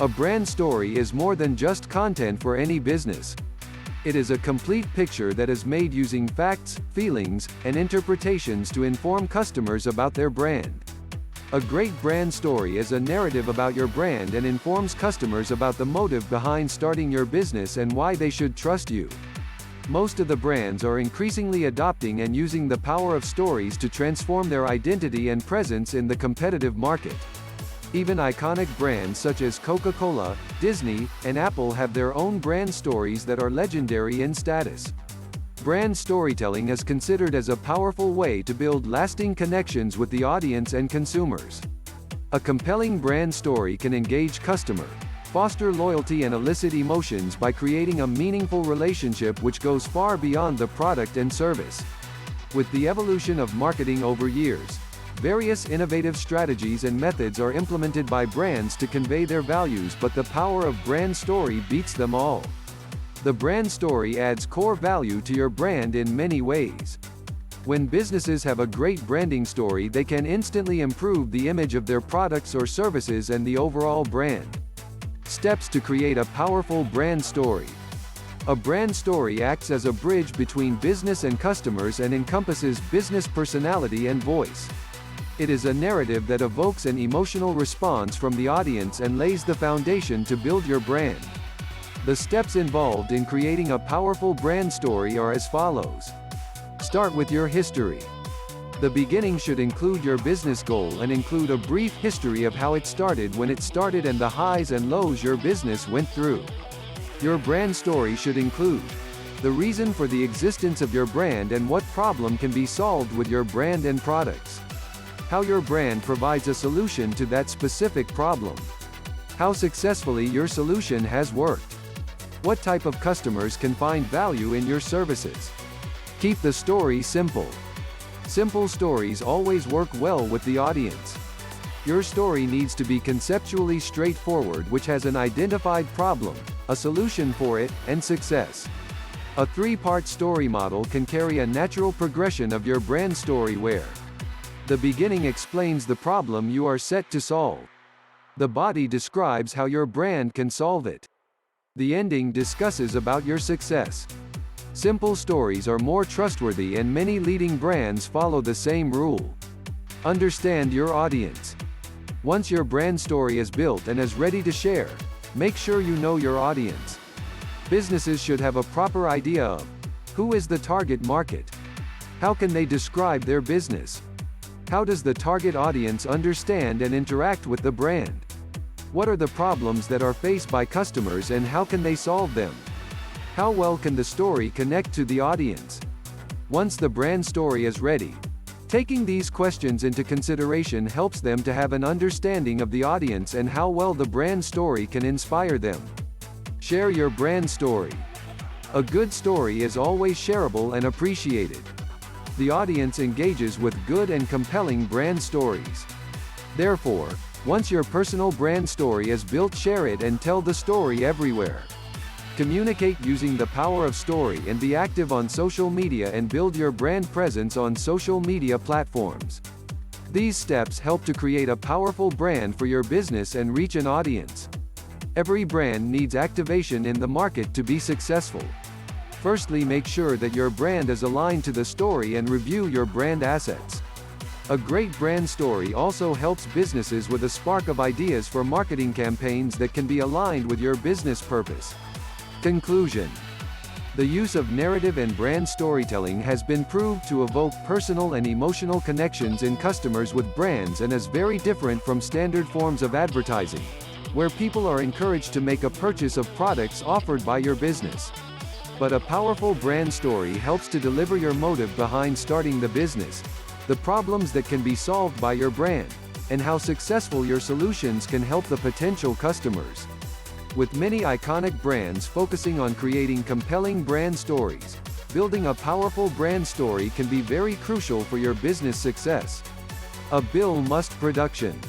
A brand story is more than just content for any business. It is a complete picture that is made using facts, feelings, and interpretations to inform customers about their brand. A great brand story is a narrative about your brand and informs customers about the motive behind starting your business and why they should trust you. Most of the brands are increasingly adopting and using the power of stories to transform their identity and presence in the competitive market. Even iconic brands such as Coca-Cola, Disney, and Apple have their own brand stories that are legendary in status. Brand storytelling is considered as a powerful way to build lasting connections with the audience and consumers. A compelling brand story can engage customers, foster loyalty and elicit emotions by creating a meaningful relationship which goes far beyond the product and service. With the evolution of marketing over years, various innovative strategies and methods are implemented by brands to convey their values, but the power of brand story beats them all. The brand story adds core value to your brand in many ways. When businesses have a great branding story, they can instantly improve the image of their products or services and the overall brand. Steps to create a powerful brand story. A brand story acts as a bridge between business and customers and encompasses business personality and voice. It is a narrative that evokes an emotional response from the audience and lays the foundation to build your brand. The steps involved in creating a powerful brand story are as follows. Start with your history. The beginning should include your business goal and include a brief history of how it started, when it started, and the highs and lows your business went through. Your brand story should include the reason for the existence of your brand and what problem can be solved with your brand and products. How your brand provides a solution to that specific problem. How successfully your solution has worked. What type of customers can find value in your services. Keep the story simple. Simple stories always work well with the audience. Your story needs to be conceptually straightforward, which has an identified problem, a solution for it, and success. A three-part story model can carry a natural progression of your brand story where the beginning explains the problem you are set to solve. The body describes how your brand can solve it. The ending discusses about your success. Simple stories are more trustworthy and many leading brands follow the same rule. Understand your audience. Once your brand story is built and is ready to share, make sure you know your audience. Businesses should have a proper idea of who is the target market. How can they describe their business? How does the target audience understand and interact with the brand? What are the problems that are faced by customers and how can they solve them? How well can the story connect to the audience? Once the brand story is ready, taking these questions into consideration helps them to have an understanding of the audience and how well the brand story can inspire them. Share your brand story. A good story is always shareable and appreciated. The audience engages with good and compelling brand stories. Therefore, once your personal brand story is built, share it and tell the story everywhere. Communicate using the power of story and be active on social media and build your brand presence on social media platforms. These steps help to create a powerful brand for your business and reach an audience. Every brand needs activation in the market to be successful. Firstly, make sure that your brand is aligned to the story and review your brand assets. A great brand story also helps businesses with a spark of ideas for marketing campaigns that can be aligned with your business purpose. Conclusion. The use of narrative and brand storytelling has been proved to evoke personal and emotional connections in customers with brands and is very different from standard forms of advertising, where people are encouraged to make a purchase of products offered by your business. But a powerful brand story helps to deliver your motive behind starting the business, the problems that can be solved by your brand, and how successful your solutions can help the potential customers. With many iconic brands focusing on creating compelling brand stories, building a powerful brand story can be very crucial for your business success. A Bill Must production.